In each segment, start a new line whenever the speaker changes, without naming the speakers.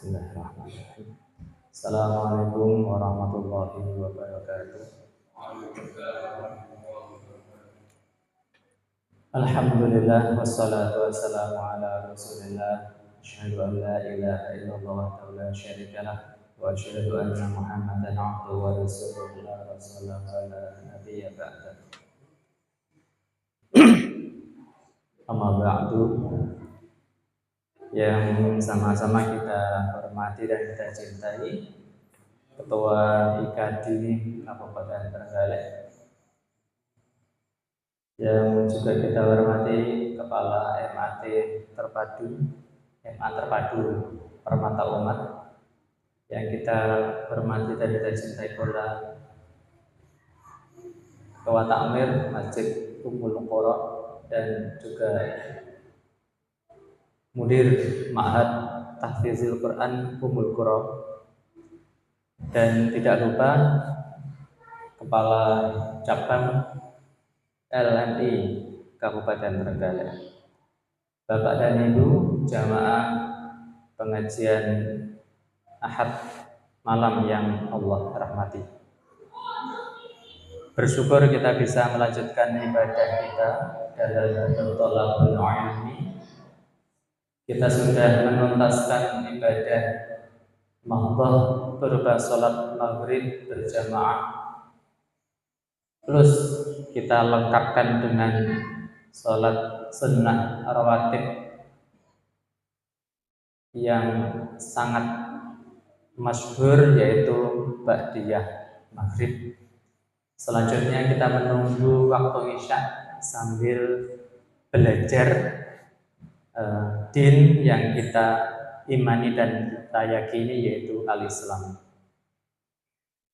Bismillahirrahmanirrahim. Assalamualaikum warahmatullahi wabarakatuh. Alhamdulillah wassalatu wassalamu ala Rasulillah. Asyhadu an la ilaha illallah wa la syarika lah wa asyhadu anna Muhammadan abduhu wa rasuluhu la rasulullah ala nabiyya ba'da. Amma ba'du. Yang sama-sama kita hormati dan kita cintai Ketua IKD Kabupaten Trenggalek, yang juga kita hormati Kepala MAT Terpadu Permata Umat, yang kita hormati dan kita cintai pula Ketua Takmir Masjid Ummul Qura dan juga Mudir Ma'had Tahfizil Quran Ummul Qura, dan tidak lupa Kepala Cabang LMI Kabupaten Trenggalek, Bapak dan Ibu jamaah pengajian Ahad malam yang Allah rahmati. Bersyukur kita bisa melanjutkan ibadah kita dalam thalabul ilmi. Kita sudah menuntaskan ibadah mahdhah berupa sholat maghrib berjamaah, plus kita lengkapkan dengan sholat sunnah rawatib yang sangat masyhur, yaitu ba'diyah maghrib. Selanjutnya kita menunggu waktu isya sambil belajar din yang kita imani dan kita yakini, yaitu al-Islam.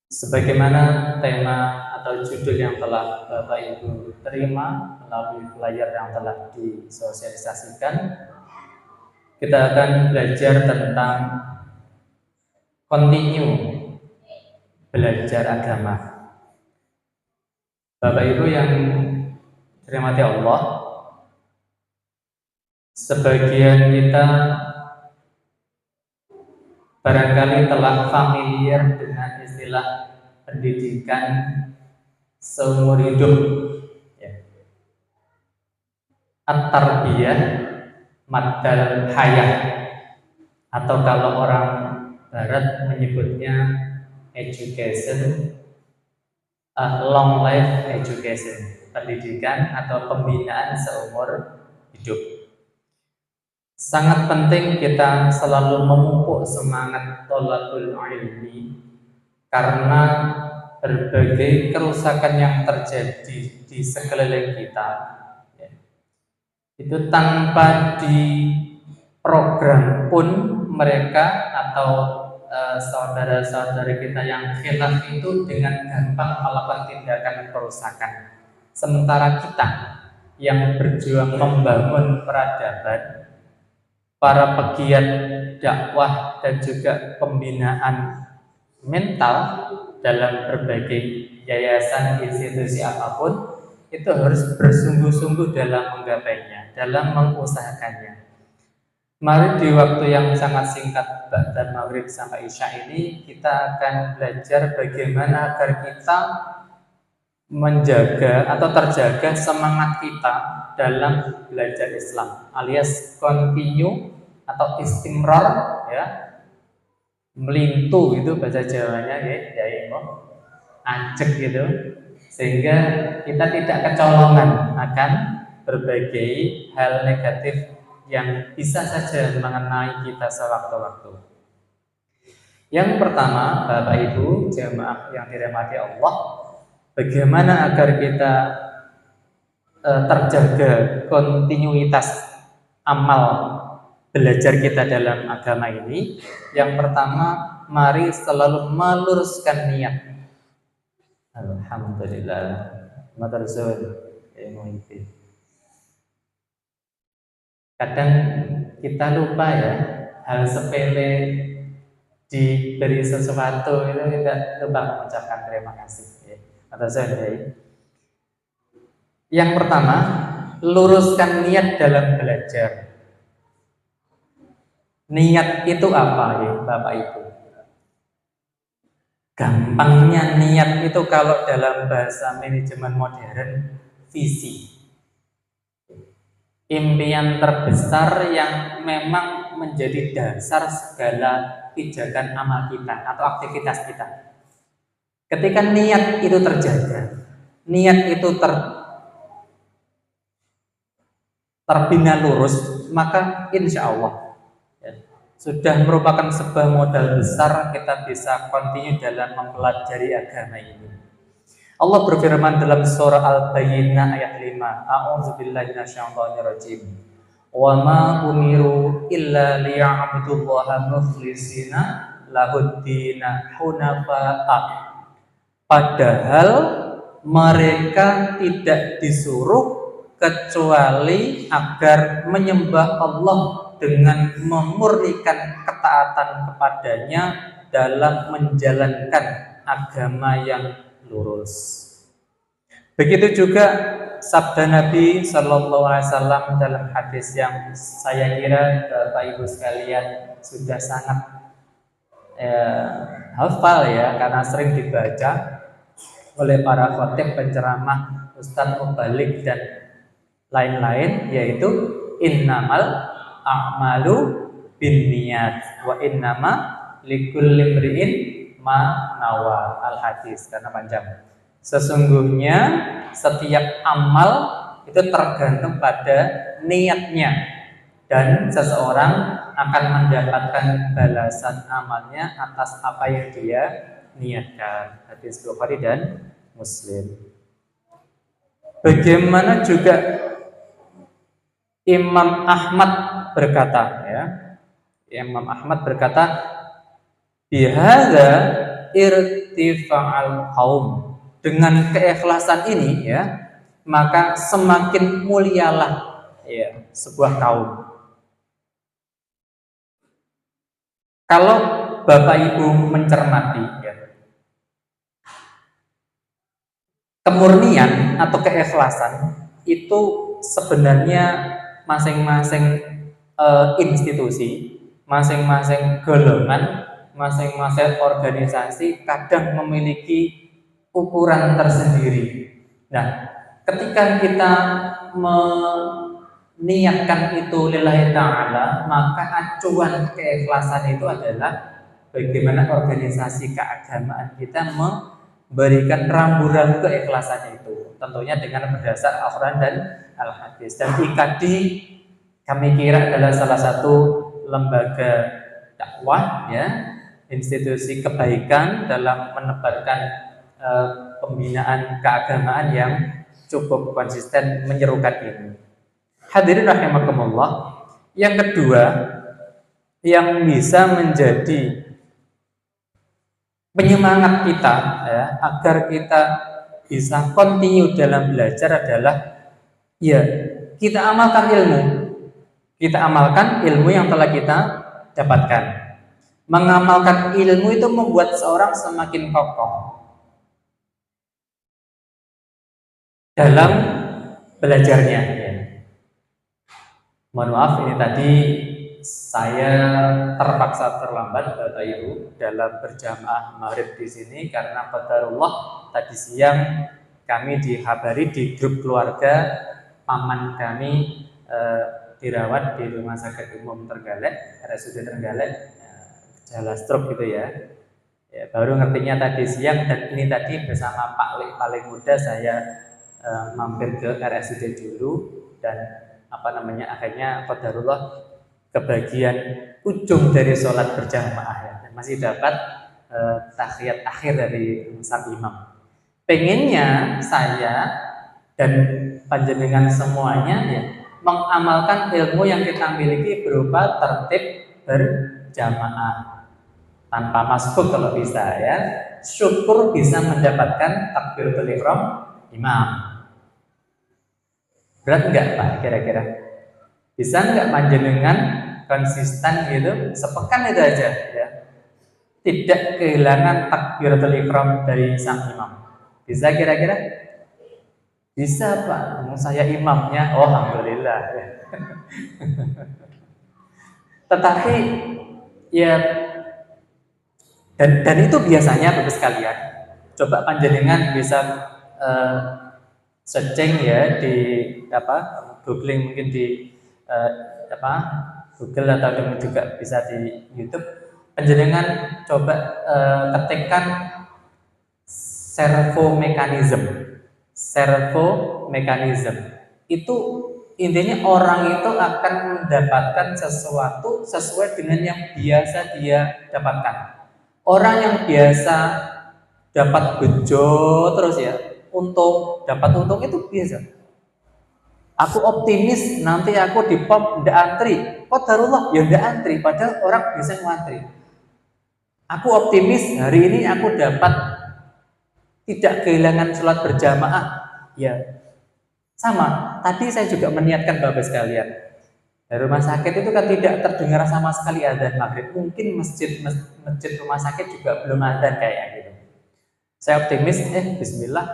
Sebagaimana tema atau judul yang telah Bapak Ibu terima melalui flyer yang telah disosialisasikan, kita akan belajar tentang continue belajar agama. Bapak Ibu yang dirahmati Allah, sebagian kita barangkali telah familiar dengan istilah pendidikan seumur hidup, ya. At-tarbiyah maddal hayah, atau kalau orang barat menyebutnya education, long life education, pendidikan atau pembinaan seumur hidup. Sangat penting kita selalu memupuk semangat thalabul ilmi, karena berbagai kerusakan yang terjadi di sekeliling kita, ya, itu tanpa diprogram pun mereka atau saudara-saudara kita yang khilaf itu dengan gampang melakukan tindakan perusakan. Sementara kita yang berjuang membangun peradaban, para pegiat dakwah dan juga pembinaan mental dalam berbagai yayasan, institusi apapun, itu harus bersungguh-sungguh dalam menggapainya, dalam mengusahakannya. Mari di waktu yang sangat singkat ba'da maghrib sampai isya ini, kita akan belajar bagaimana agar kita menjaga atau terjaga semangat kita dalam belajar Islam, alias continue atau istimrar, ya, melintu itu bahasa Jawanya, ya ajek gitu, sehingga kita tidak kecolongan akan berbagai hal negatif yang bisa saja mengenai kita sewaktu-waktu. Yang pertama, Bapak Ibu jamaah yang dirahmati Allah, bagaimana agar kita terjaga kontinuitas amal belajar kita dalam agama ini. Yang pertama, mari selalu meluruskan niat. Alhamdulillah, madrasah ilmu. Kadang kita lupa, ya, hal sepele diberi sesuatu itu kita lupa mengucapkan terima kasih, ya. Yang pertama, luruskan niat dalam belajar. Niat itu apa ya Bapak Ibu? Gampangnya niat itu kalau dalam bahasa manajemen modern, visi. Impian terbesar yang memang menjadi dasar segala pijakan amal kita atau aktivitas kita. Ketika niat itu terjaga, niat itu terbina lurus, maka insya Allah ya, sudah merupakan sebuah modal besar kita bisa continue dalam mempelajari agama ini. Allah berfirman dalam surah Al-Bayyinah ayat 5, A'udzubillahi minasyaitonirrajim. Wa ma umiru illa liya'budullaha mukhlishina lahuddina hunafa'a. Padahal mereka tidak disuruh kecuali agar menyembah Allah dengan memurnikan ketaatan kepadanya dalam menjalankan agama yang lurus. Begitu juga sabda Nabi Shallallahu Alaihi Wasallam dalam hadis yang saya kira Bapak Ibu sekalian sudah sangat hafal ya, karena sering dibaca oleh para khotib, penceramah, ustadz mubalik dan lain-lain, yaitu innamal a'malu binniyat wa innama likulli imri'in ma nawa. Al hadis karena panjang. Sesungguhnya setiap amal itu tergantung pada niatnya, dan seseorang akan mendapatkan balasan amalnya atas apa yang dia niatkan. Hadis Bukhari dan Muslim. Bagaimana juga Imam Ahmad berkata, ya, Imam Ahmad berkata, bihadza irtifa'al qaum. Dengan keikhlasan ini, ya, maka semakin mulialah ya sebuah kaum. Kalau Bapak Ibu mencermati ya, kemurnian atau keikhlasan itu sebenarnya masing-masing institusi, masing-masing golongan, masing-masing organisasi kadang memiliki ukuran tersendiri. Nah, ketika kita meniatkan itu lillahi ta'ala, maka acuan keikhlasan itu adalah bagaimana organisasi keagamaan kita memberikan rambu-rambu keikhlasan itu, tentunya dengan berdasar Al-Quran dan Al-Hadis. Dan IKD kami kira adalah salah satu lembaga dakwah ya, institusi kebaikan dalam menebarkan pembinaan keagamaan yang cukup konsisten menyerukan ini. Hadirin rahimakumullah. Yang kedua yang bisa menjadi penyemangat kita ya, agar kita bisa continue dalam belajar adalah ya, kita amalkan ilmu. Kita amalkan ilmu yang telah kita dapatkan. Mengamalkan ilmu itu membuat seorang semakin kokoh dalam belajarnya. Ya. Mohon maaf, ini tadi saya terpaksa terlambat Bapak Ibu dalam berjamaah maghrib di sini karena qadarullah tadi siang kami dihabari di grup keluarga paman kami dirawat di Rumah Sakit Umum Trenggalek, RSUD Trenggalek, gejala stroke gitu ya. Ya. Baru ngertinya tadi siang, dan ini tadi bersama Pak Lek paling muda saya mampir ke RSUD dulu, dan akhirnya qadarullah kebagian ujung dari sholat berjamaah ya, masih dapat tahiyat akhir dari sang imam. Pengennya saya dan panjenengan semuanya ya mengamalkan ilmu yang kita miliki berupa tertib berjamaah tanpa masbuk kalau bisa ya. Syukur bisa mendapatkan takbiratul ihram imam. Berat enggak Pak kira-kira? Bisa enggak panjenengan konsisten gitu sepekan itu aja ya, tidak kehilangan takbiratul ihram dari sang imam? Bisa kira-kira? Bisa Pak, saya imamnya. Oh alhamdulillah ya. Tetapi ya, dan itu biasanya Bapak sekalian, coba panjenengan bisa searching ya di googling mungkin di Google atau juga bisa di YouTube. Panjenengan coba ketikkan servo mekanisme. Itu intinya orang itu akan mendapatkan sesuatu sesuai dengan yang biasa dia dapatkan. Orang yang biasa dapat bejo terus ya, dapat untung itu biasa. Aku optimis nanti aku di pom ndak antri. Qadarullah ya ndak antri, padahal orang biasa ngantri. Aku optimis hari ini aku dapat tidak kehilangan sholat berjamaah. Ya, sama. Tadi saya juga meniatkan Bapak sekalian. Dari rumah sakit itu kan tidak terdengar sama sekali adzan maghrib. Mungkin masjid rumah sakit juga belum adzan kayak gitu. Saya optimis, bismillah,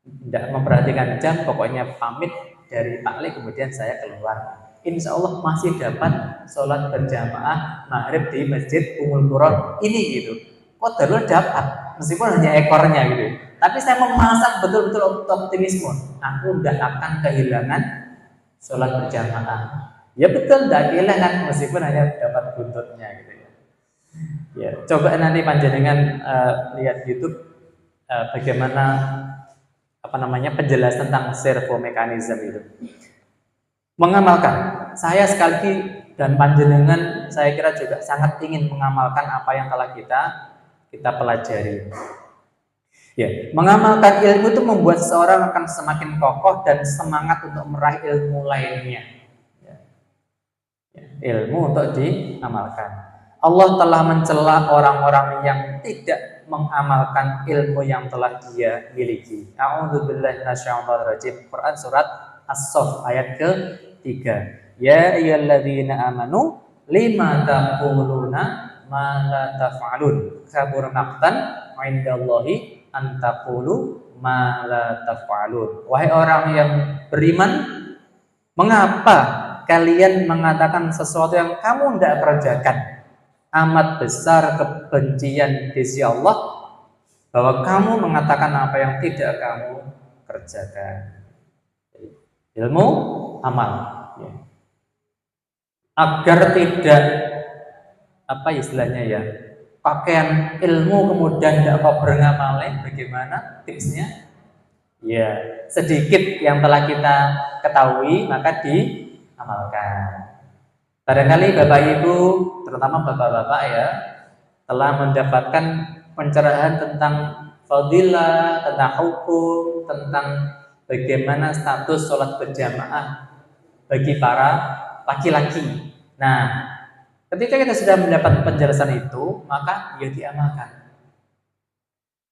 tidak memperhatikan jam, pokoknya pamit dari taklim kemudian saya keluar. Insya Allah masih dapat sholat berjamaah maghrib di Masjid Ummul Qura ini gitu. Qadarullah dapat, meskipun hanya ekornya gitu. Tapi saya memasang betul-betul optimisme. Aku tidak akan kehilangan sholat berjamaah. Ya betul, tidak kehilangan meskipun hanya dapat buntutnya gitu ya. Ya, coba nanti panjenengan lihat YouTube bagaimana penjelasan tentang servo mekanisme itu. Mengamalkan. Saya sekali lagi dan panjenengan saya kira juga sangat ingin mengamalkan apa yang telah kita pelajari. Ya, mengamalkan ilmu itu membuat seseorang akan semakin kokoh dan semangat untuk meraih ilmu lainnya. Ya, ilmu untuk diamalkan. Allah telah mencela orang-orang yang tidak mengamalkan ilmu yang telah dia miliki. A'udzubillahi minasyaitonirrajim. Quran surat As-Saff ayat ke-3. Ya ayyuhalladzina amanu lima taquluna ma la taf'alun. Kabur maqtan 'indallahi an taqulu ma la taf'alun. Wahai orang yang beriman, mengapa kalian mengatakan sesuatu yang kamu tidak kerjakan? Amat besar kebencian di sisi Allah bahwa kamu mengatakan apa yang tidak kamu kerjakan. Ilmu amal ya. Agar tidak istilahnya ya, pakaian ilmu kemudian tidak kau beramal, bagaimana tipsnya? Ya, sedikit yang telah kita ketahui maka diamalkan. Barangkali Bapak Ibu, terutama Bapak-bapak ya, telah mendapatkan pencerahan tentang fadilah, tentang hukum, tentang bagaimana status sholat berjamaah bagi para laki-laki. Nah, ketika kita sudah mendapat penjelasan itu, maka ya diamalkan.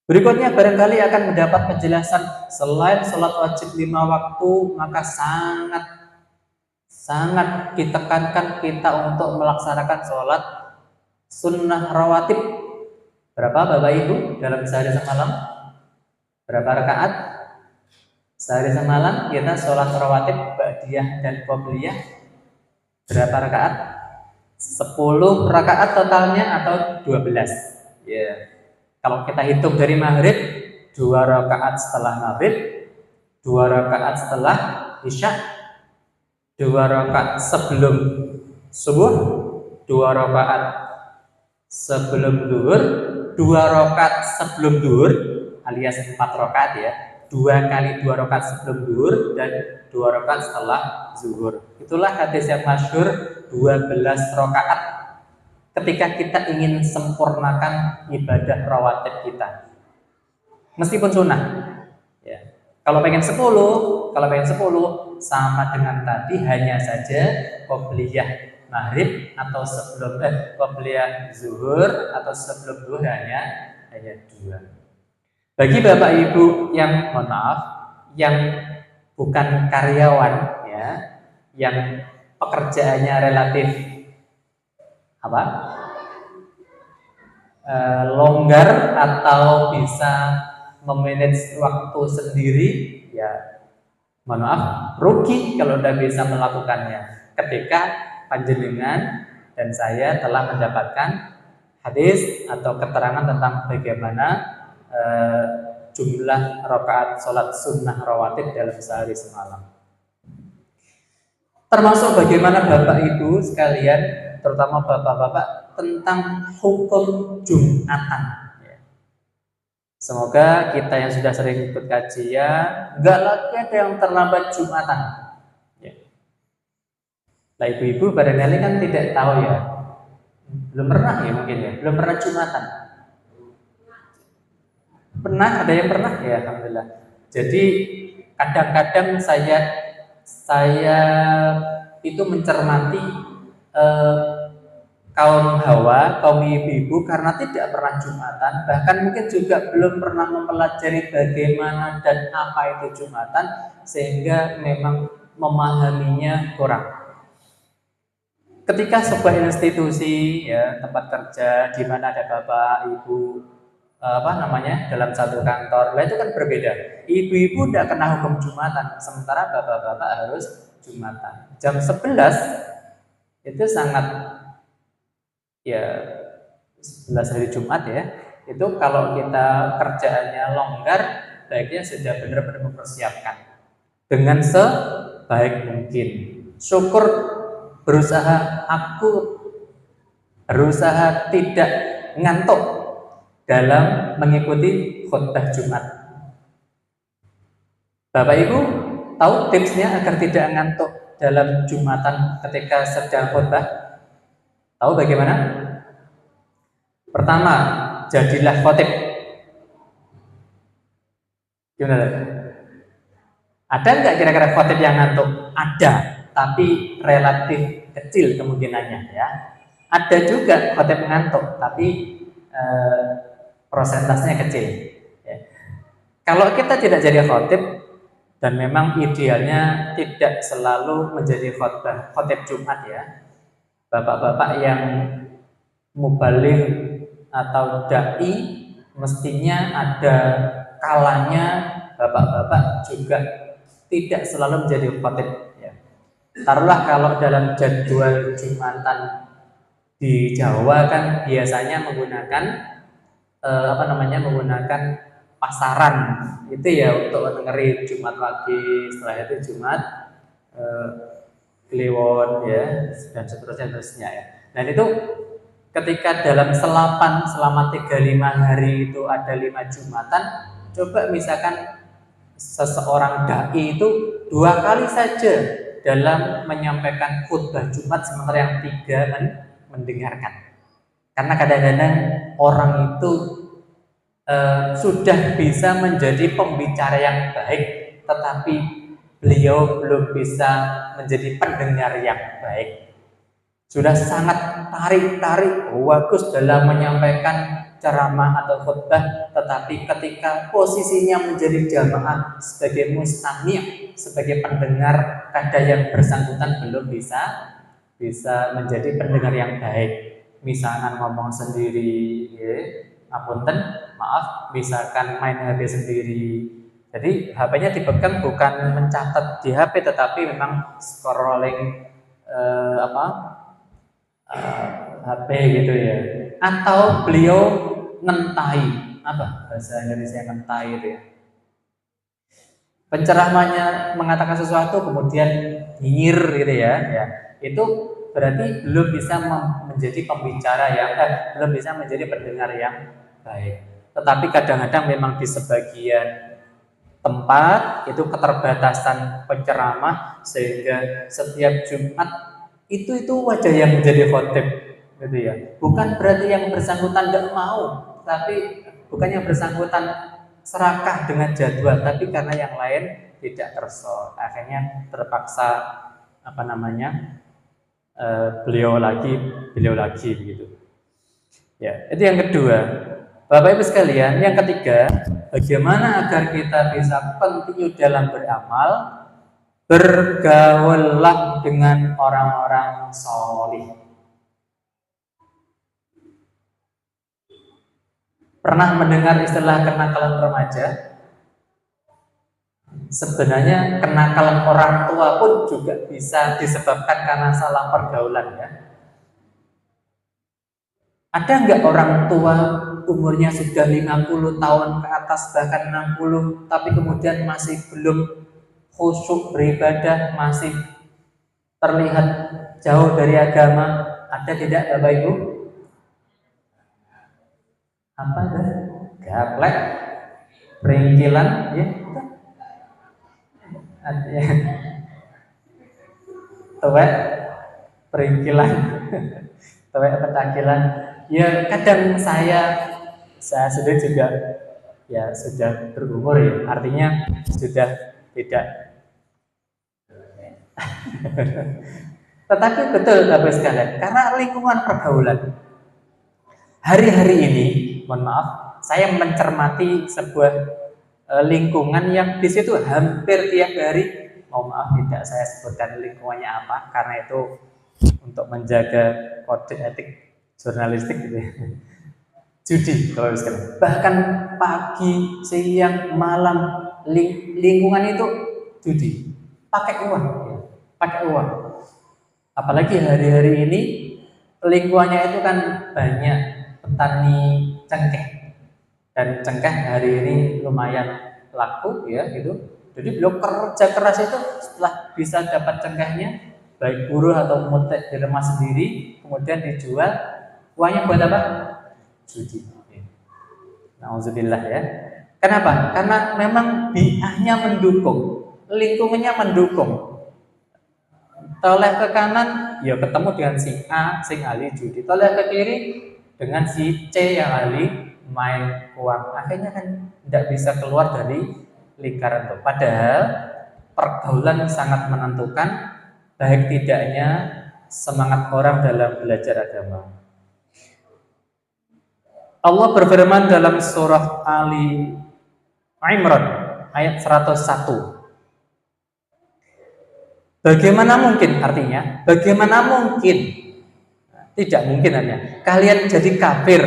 Berikutnya barangkali akan mendapat penjelasan selain sholat wajib 5 waktu, maka sangat ditekankan kita untuk melaksanakan sholat sunnah rawatib. Berapa Bapak Ibu dalam sehari semalam? Berapa rakaat? Sehari semalam kita sholat rawatib ba'diyah dan qobliyah berapa rakaat? 10 rakaat totalnya atau 12? Ya. Kalau kita hitung dari maghrib, 2 rakaat setelah maghrib, 2 rakaat setelah isya, 2 rakaat sebelum subuh, 2 rakaat sebelum duhur, 2 rakaat sebelum duhur alias 4 rakaat ya, 2 kali 2 rakaat sebelum duhur dan 2 rakaat setelah zuhur. Itulah hadis yang masyhur 12 rakaat ketika kita ingin sempurnakan ibadah rawatib kita. Meskipun sunnah. Ya. Kalau pengen 10 sama dengan tadi, hanya saja qobliyah maghrib atau sebelum qobliyah zuhur atau sebelum duhur hanya 2. Bagi Bapak Ibu yang mohon maaf, yang bukan karyawan ya, yang pekerjaannya relatif longgar atau bisa memanage waktu sendiri, ya mohon maaf, rugi kalau tidak bisa melakukannya. Ketika panjenengan dan saya telah mendapatkan hadis atau keterangan tentang bagaimana jumlah rakaat sholat sunnah rawatib dalam sehari semalam. Termasuk bagaimana Bapak Ibu sekalian, terutama bapak-bapak, tentang hukum Jumatan. Semoga kita yang sudah sering ikut kajian, nggak lagi ada yang terlambat Jumatan. Nah, ibu-ibu barangkali kan tidak tahu ya, belum pernah ya mungkin ya, belum pernah Jumatan. Pernah, ada yang pernah ya, alhamdulillah. Jadi kadang-kadang saya itu mencermati kaum hawa, kaum ibu-ibu karena tidak pernah Jumatan, bahkan mungkin juga belum pernah mempelajari bagaimana dan apa itu Jumatan, sehingga memang memahaminya kurang. Ketika sebuah institusi, ya, tempat kerja di mana ada bapak, ibu, dalam satu kantor, lah itu kan berbeda. Ibu-ibu tidak kena hukum Jumatan, sementara bapak-bapak harus Jumatan. Jam 11 itu sangat, ya, 11 hari Jumat ya, itu kalau kita kerjaannya longgar, baiknya sudah benar-benar mempersiapkan dengan sebaik mungkin. Aku berusaha tidak ngantuk dalam mengikuti khutbah Jumat. Bapak Ibu tahu tipsnya agar tidak ngantuk dalam Jumatan ketika sedang khutbah? Tahu bagaimana? Pertama, jadilah khotib. Gimana? Ada nggak kira-kira khotib yang ngantuk? Ada, tapi relatif kecil kemungkinannya ya. Ada juga khotib ngantuk, tapi prosentasenya kecil. Ya. Kalau kita tidak jadi khotib, dan memang idealnya tidak selalu menjadi khotib Jumat ya, bapak-bapak yang mubaligh atau dai mestinya ada kalanya bapak-bapak juga tidak selalu menjadi khotib ya. Taruhlah kalau dalam jadwal Jumatan di Jawa kan biasanya menggunakan menggunakan pasaran itu ya untuk dengerin Jumat pagi, setelah itu Jumat Kliwon ya, dan seterusnya ya. Dan itu ketika dalam selapan selama 35 hari itu ada 5 Jumatan, coba misalkan seseorang dai itu 2 kali saja dalam menyampaikan khutbah Jumat sementara yang 3 mendengarkan. Karena kadang-kadang orang itu sudah bisa menjadi pembicara yang baik, tetapi beliau belum bisa menjadi pendengar yang baik. Sudah sangat tarik-tarik, bagus dalam menyampaikan ceramah atau khutbah, tetapi ketika posisinya menjadi jamaah sebagai mustami', sebagai pendengar, kadang yang bersangkutan belum bisa menjadi pendengar yang baik. Misalkan ngomong sendiri, ya, misalkan main HP sendiri. Jadi HP-nya dipegang bukan mencatat di HP, tetapi memang scrolling HP gitu ya. Atau beliau ngentai, bahasa Indonesia ngentai itu ya. Penceramahnya mengatakan sesuatu kemudian nyinyir gitu ya. Itu berarti belum bisa menjadi pembicara belum bisa menjadi pendengar yang baik. Tetapi kadang-kadang memang di sebagian tempat itu keterbatasan penceramah sehingga setiap Jumat itu wajah yang menjadi khotib gitu ya. Bukan berarti yang bersangkutan tidak mau, tapi bukan yang bersangkutan serakah dengan jadwal, tapi karena yang lain tidak terso, akhirnya terpaksa beliau lagi begitu. Ya, itu yang kedua. Bapak Ibu sekalian, yang ketiga, bagaimana agar kita bisa continue dalam beramal? Bergaullah dengan orang-orang solih. Pernah mendengar istilah kenakalan remaja? Sebenarnya kenakalan orang tua pun juga bisa disebabkan karena salah pergaulan ya. Ada nggak orang tua umurnya sudah 50 tahun ke atas, bahkan 60, tapi kemudian masih belum khusyuk beribadah, masih terlihat jauh dari agama? Ada tidak Bapak Ibu? Apa itu? Gaplek, peringkilan, ya? Artinya tuwek, peringkilan, tuwek petakilan. Ya kadang saya sudah juga ya sudah berumur ya, artinya sudah tidak. Tetapi betul Bapak sekalian, karena lingkungan pergaulan hari-hari ini, mohon maaf, saya mencermati sebuah lingkungan yang di situ hampir tiap hari, mohon maaf tidak saya sebutkan lingkungannya apa, karena itu untuk menjaga kode etik jurnalistik gitu ya. Judi kalau misalkan. Bahkan pagi, siang, malam lingkungan itu judi. Pakai uang, ya. Pakai uang. Apalagi hari-hari ini lingkungannya itu kan banyak petani cengkeh, dan cengkeh hari ini lumayan laku ya gitu. Jadi beliau kerja keras itu, setelah bisa dapat cengkehnya, baik buruh atau mutek di rumah sendiri, kemudian dijual, uangnya buat apa? Judi. Nauzubillah ya. Kenapa? Karena memang biahnya mendukung, lingkungannya mendukung. Toleh ke kanan, ya ketemu dengan si A, sing ahli judi. Toleh ke kiri, dengan si C yang ahli main uang. Akhirnya kan tidak bisa keluar dari lingkaran itu. Padahal pergaulan sangat menentukan baik tidaknya semangat orang dalam belajar agama. Allah berfirman dalam surah Ali Imran ayat 101. Bagaimana mungkin, artinya bagaimana mungkin, tidak mungkin artinya, kalian jadi kafir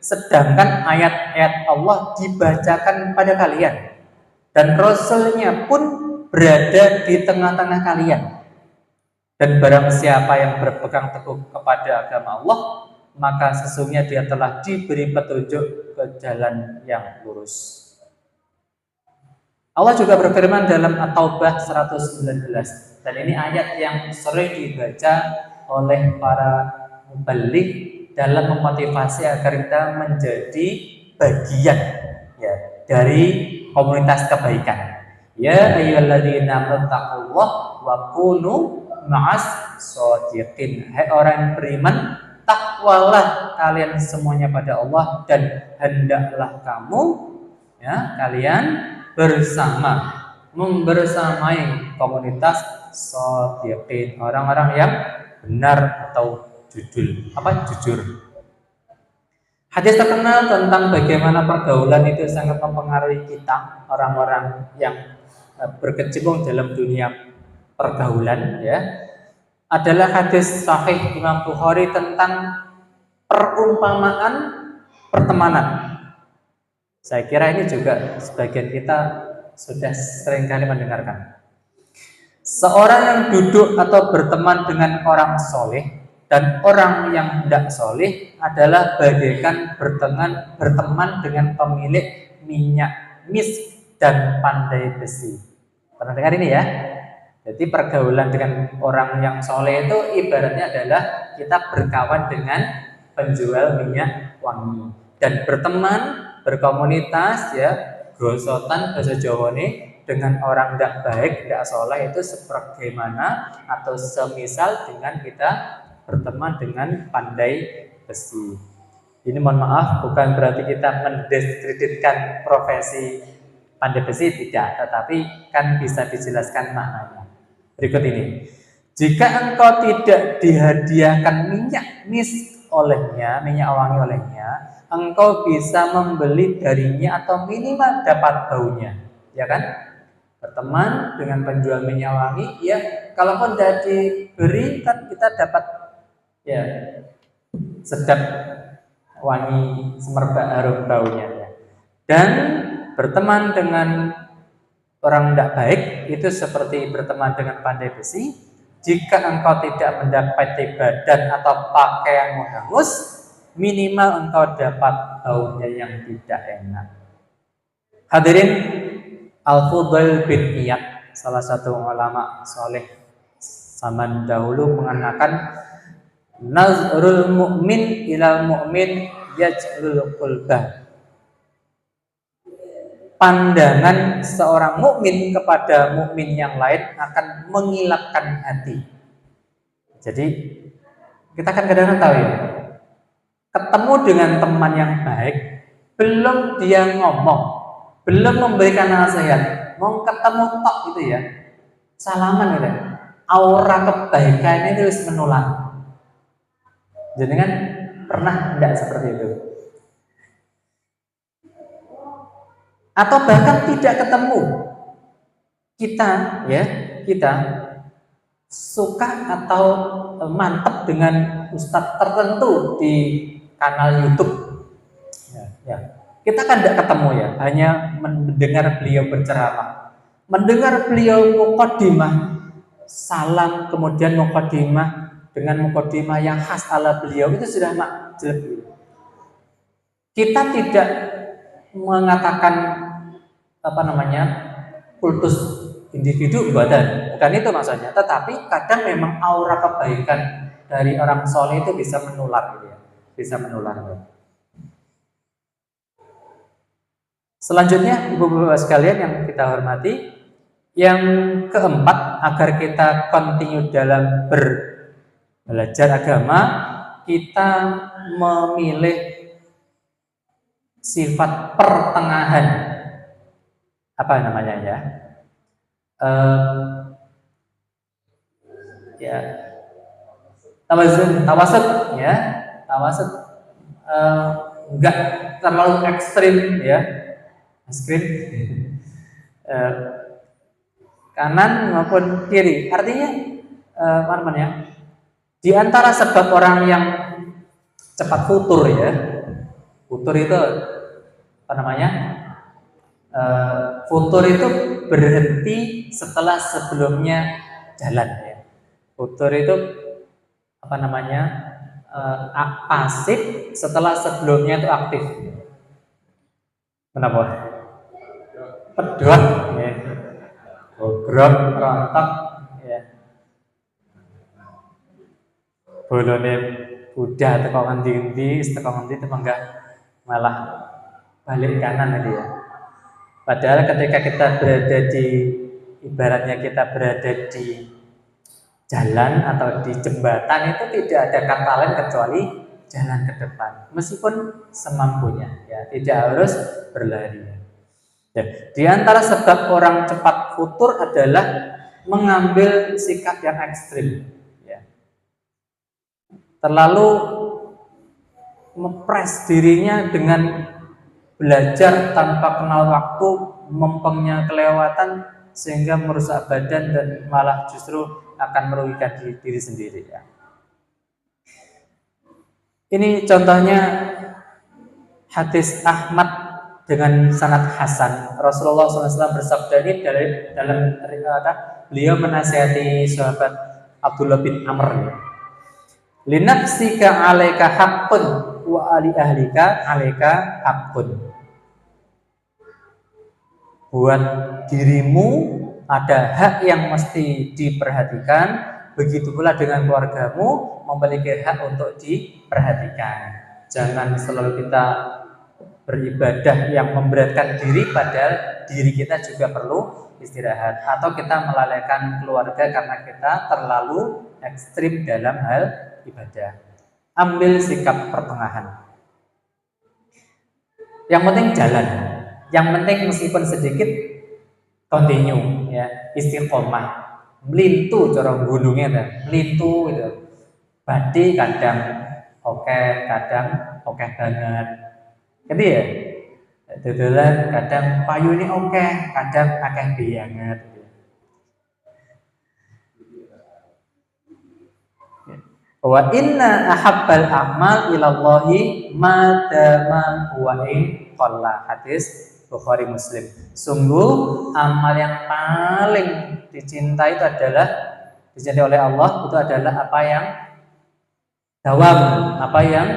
sedangkan ayat-ayat Allah dibacakan pada kalian dan Rasulnya pun berada di tengah-tengah kalian, dan barang siapa yang berpegang teguh kepada agama Allah, maka sesungguhnya dia telah diberi petunjuk ke jalan yang lurus. Allah juga berfirman dalam At-Taubah 119, dan ini ayat yang sering dibaca oleh para mubalik dalam memotivasi agar kita menjadi bagian ya dari komunitas kebaikan. Ya ayyuhalladzina amanu taqullaha wa kunu ma'as shodiqin. Hai orang yang beriman, takwalah kalian semuanya pada Allah, dan hendaklah kamu ya kalian membersamai komunitas shodiqin, orang-orang yang benar atau jujur. Hadis terkenal tentang bagaimana pergaulan itu sangat mempengaruhi kita, orang-orang yang berkecimpung dalam dunia pergaulan ya, adalah hadis sahih Imam Bukhari tentang perumpamaan pertemanan. Saya kira ini juga sebagian kita sudah sering kali mendengarkan. Seorang yang duduk atau berteman dengan orang soleh dan orang yang tidak soleh adalah bagaikan berteman dengan pemilik minyak mis dan pandai besi. Pernah dengar ini ya? Jadi pergaulan dengan orang yang soleh itu ibaratnya adalah kita berkawan dengan penjual minyak wangi, dan berteman, berkomunitas ya, gosotan bahasa Jawa nih, dengan orang tidak baik, tidak soleh itu sebagaimana atau semisal dengan kita berteman dengan pandai besi. Ini mohon maaf, bukan berarti kita mendiskreditkan profesi pandai besi, tidak, tetapi kan bisa dijelaskan maknanya. Berikut ini, jika engkau tidak dihadiahkan minyak mis olehnya, minyak wangi olehnya, engkau bisa membeli darinya atau minimal dapat baunya, ya kan? Berteman dengan penjual minyak wangi, ya kalaupun tidak diberi kan kita dapat ya sedap wangi semerbak harum baunya ya. Dan berteman dengan orang tidak baik itu seperti berteman dengan pandai besi. Jika engkau tidak mendapati badan atau pakaianmu hangus, minimal engkau dapat baunya yang tidak enak. Hadirin, Al-Fudail bin Iyad, salah satu ulama soleh zaman dahulu, mengatakan nazrul mu'min ilal mu'min yaj'lul qulbah. Pandangan seorang mukmin kepada mukmin yang lain akan mengilapkan hati. Jadi kita kan kadang-kadang tahu ya, ketemu dengan teman yang baik, belum dia ngomong, belum memberikan nasihat, mau ketemu tok gitu ya, salaman gitu, aura kebaikan itu terus menular. Jadi kan pernah tidak seperti itu? Atau bahkan tidak ketemu, kita suka atau mantap dengan ustadz tertentu di kanal YouTube, kita kan tidak ketemu ya, hanya mendengar beliau berceramah, mendengar beliau muqaddimah, salam, kemudian muqaddimah dengan muqaddimah yang khas ala beliau, itu sudah jelek. Kita tidak mengatakan kultus individu badan, bukan itu maksudnya, tetapi kadang memang aura kebaikan dari orang soleh itu bisa menular gitu ya, bisa menular. Selanjutnya, ibu-bapak sekalian yang kita hormati, yang keempat, agar kita continue dalam belajar agama, kita memilih sifat pertengahan. Apa namanya ya? Tawasud ya, tawasud, enggak terlalu ekstrim ya, kanan maupun kiri. Artinya di antara sebab orang yang cepat futur ya, futur itu futur itu berhenti setelah sebelumnya jalan ya. Futur itu pasif setelah sebelumnya itu aktif. Kenapa? Pedot ya. Bobrok, rontok ya. Bolone udah teko ngendi-endi, temenggah malah balik kanan tadi ya. Padahal ketika kita berada ibaratnya kita berada di jalan atau di jembatan, itu tidak ada kata lain kecuali jalan ke depan, meskipun semampunya ya, tidak harus berlari. Ya, di antara sebab orang cepat futur adalah mengambil sikap yang ekstrim ya. Terlalu mempres dirinya dengan belajar tanpa kenal waktu, mempengnya kelewatan sehingga merusak badan dan malah justru akan merugikan diri sendiri ya. Ini contohnya hadis Ahmad dengan sanad hasan. Rasulullah SAW bersabda ini dalam beliau menasihati sahabat Abdullah bin Amr ya. Linafsika 'alaika haqqun wa ali ahlika 'alaika haqqun. Buat dirimu ada hak yang mesti diperhatikan, begitu pula dengan keluargamu memiliki hak untuk diperhatikan. Jangan selalu kita beribadah yang memberatkan diri, padahal diri kita juga perlu istirahat, atau kita melalaikan keluarga karena kita terlalu ekstrim dalam hal ibadah. Ambil sikap pertengahan. Yang penting jalan. Yang penting meskipun sedikit continue ya, istiqomah. Melintu corong gunungnya kan, melintu gitu. Badi kadang oke, kadang oke banget. Jadi ya, dodolan kadang payu ini oke, kadang akeh banget. Wa inna ahabbal a'mal ilallahi ma dama huwa in qalla. Hadis Bukhari Muslim. Sungguh amal yang paling dicintai oleh Allah itu adalah apa yang dawam, apa yang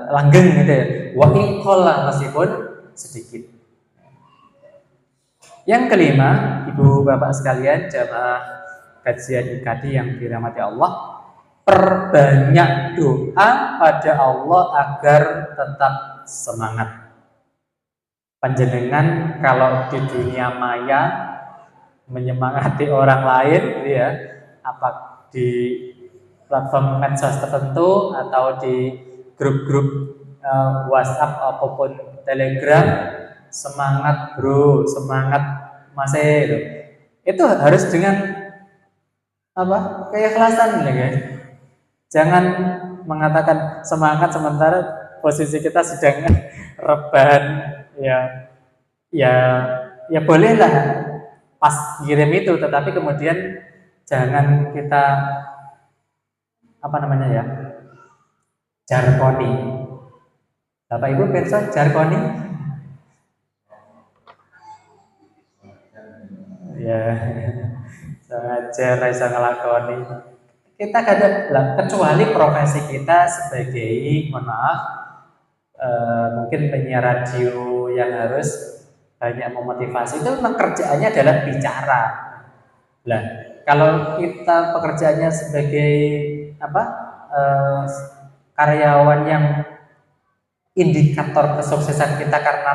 langgeng gitu ya. Wa in qalla, meskipun sedikit. Yang kelima, Ibu Bapak sekalian, jamaah kajian IKD yang dirahmati Allah, perbanyak doa pada Allah agar tetap semangat. Panjenengan kalau di dunia maya menyemangati orang lain gitu ya, apa di platform medsos tertentu atau di grup-grup WhatsApp apapun Telegram, semangat bro, semangat mas gitu. Itu harus dengan apa? Keikhlasan ya guys. Jangan mengatakan semangat sementara posisi kita sedang rebahan, ya ya ya bolehlah pas kirim itu, tetapi kemudian jangan kita apa namanya ya, jargoni. Bapak Ibu pirsa jargoni? Ya, sengaja rasa ngelakoni. Kita kadang lah, kecuali profesi kita sebagai, mohon maaf, mungkin penyiar radio yang harus banyak memotivasi, itu memang kerjaannya adalah bicara. Lah, kalau kita pekerjaannya sebagai apa, karyawan yang indikator kesuksesan kita karena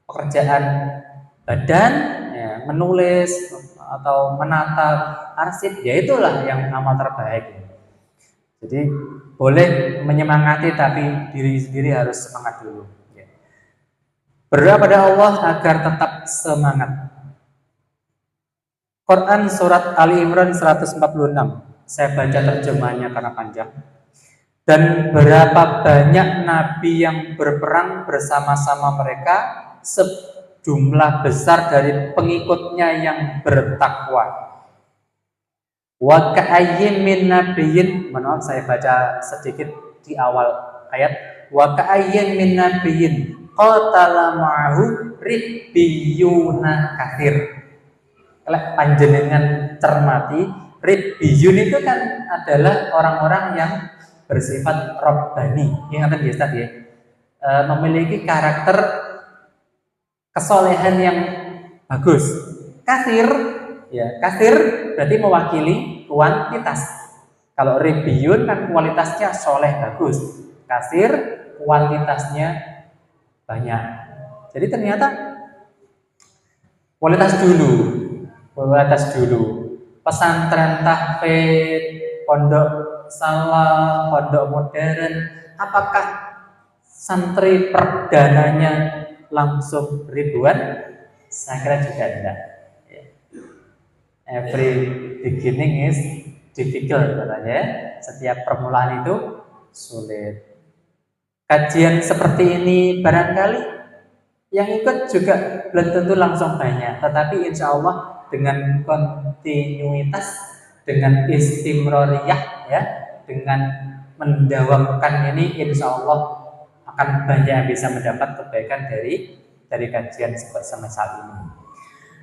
pekerjaan badan, ya, menulis atau menata arsip, ya itulah yang amal terbaik. Jadi boleh menyemangati, tapi diri sendiri harus semangat dulu. Berdoa pada Allah agar tetap semangat. Quran surat Ali Imran 146. Saya baca terjemahannya karena panjang. Dan berapa banyak nabi yang berperang bersama-sama mereka, sejumlah besar dari pengikutnya yang bertakwa. Wa ka'ayyin min nabiyyin, maaf saya baca sedikit di awal ayat. Wa ka'ayyin min nabiyyin qatala ma'ahu ribbiyuna katsir. Kalau panjenengan cermati, ribbiyun itu kan adalah orang-orang yang bersifat robbani. Ingatan ya Ustaz ya. Memiliki karakter kesolehan yang bagus. Katsir, ya, katsir berarti mewakili kuantitas. Kalau ribbiyun kan kualitasnya soleh bagus, katsir kuantitasnya banyak. Jadi ternyata kualitas dulu. Pesantren tahfidz, pondok salah, pondok modern, apakah santri perdananya langsung ribuan? Saya kira juga tidak. Every beginning is difficult katanya. Setiap permulaan itu sulit. Kajian seperti ini barangkali yang ikut juga belum tentu langsung banyak, tetapi insya Allah dengan kontinuitas, dengan istimroriyah, ya, dengan mendawamkan ini, insya Allah akan banyak bisa mendapat kebaikan dari kajian semacam ini.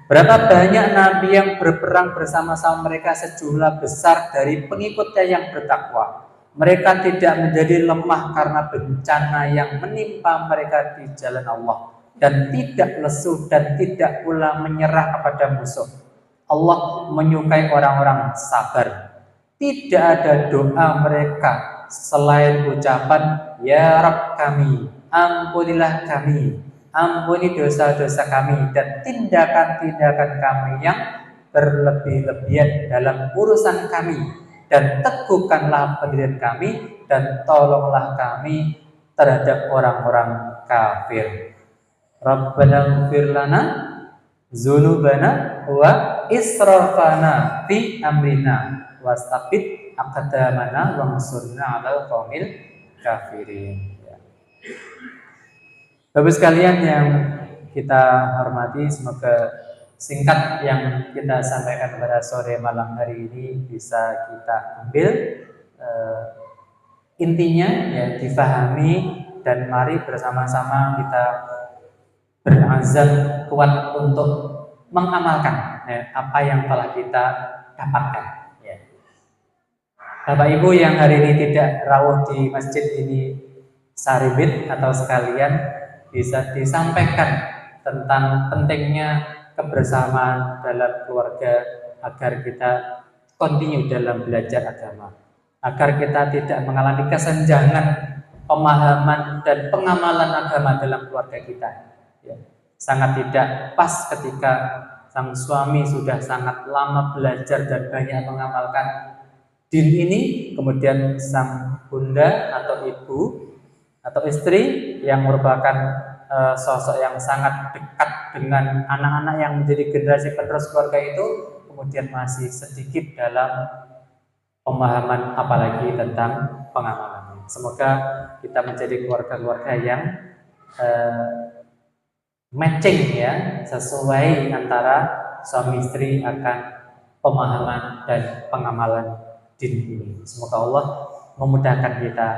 Berapa banyak nabi yang berperang bersama-sama mereka, sejumlah besar dari pengikutnya yang bertakwa. Mereka tidak menjadi lemah karena bencana yang menimpa mereka di jalan Allah, dan tidak lesu dan tidak pula menyerah kepada musuh. Allah menyukai orang-orang sabar. Tidak ada doa mereka selain ucapan ya Rabb kami, ampunilah kami, ampuni dosa-dosa kami dan tindakan-tindakan kami yang berlebih-lebihan dalam urusan kami, dan teguhkanlah pendirian kami dan tolonglah kami terhadap orang-orang kafir. Rabbana ighfir lana dzunubana wa israfana fi amrina wastabit aqdamana wansurna 'alal qaumil kafirin. Bapak sekalian yang kita hormati, semoga singkat yang kita sampaikan pada sore malam hari ini bisa kita ambil intinya, ya, difahami, dan mari bersama-sama kita berazam kuat untuk mengamalkan, ya, apa yang telah kita dapatkan, ya. Bapak Ibu yang hari ini tidak rawuh di masjid ini saribit atau sekalian bisa disampaikan tentang pentingnya kebersamaan dalam keluarga agar kita continue dalam belajar agama, agar kita tidak mengalami kesenjangan pemahaman dan pengamalan agama dalam keluarga kita. Ya, sangat tidak pas ketika sang suami sudah sangat lama belajar dan banyak mengamalkan din ini, kemudian sang bunda atau ibu atau istri yang merupakan sosok yang sangat dekat dengan anak-anak yang menjadi generasi penerus keluarga itu, kemudian masih sedikit dalam pemahaman apalagi tentang pengamalan. Semoga kita menjadi keluarga-keluarga yang matching ya, sesuai antara suami istri akan pemahaman dan pengamalan din ini. Semoga Allah memudahkan kita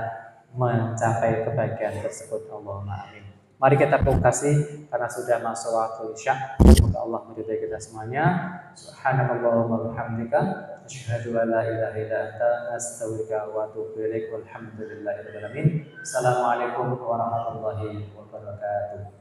mencapai kebahagiaan tersebut. Allahumma amin. Mari kita berkasih karena sudah masuk waktu Isya. Semoga Allah meridai kita semuanya. Subhanallahumma wa bihamdika asyhadu an la ilaha illa anta astaghfiruka wa atubu ilaik. Walhamdulillahirabbil alamin. Assalamualaikum warahmatullahi wabarakatuh.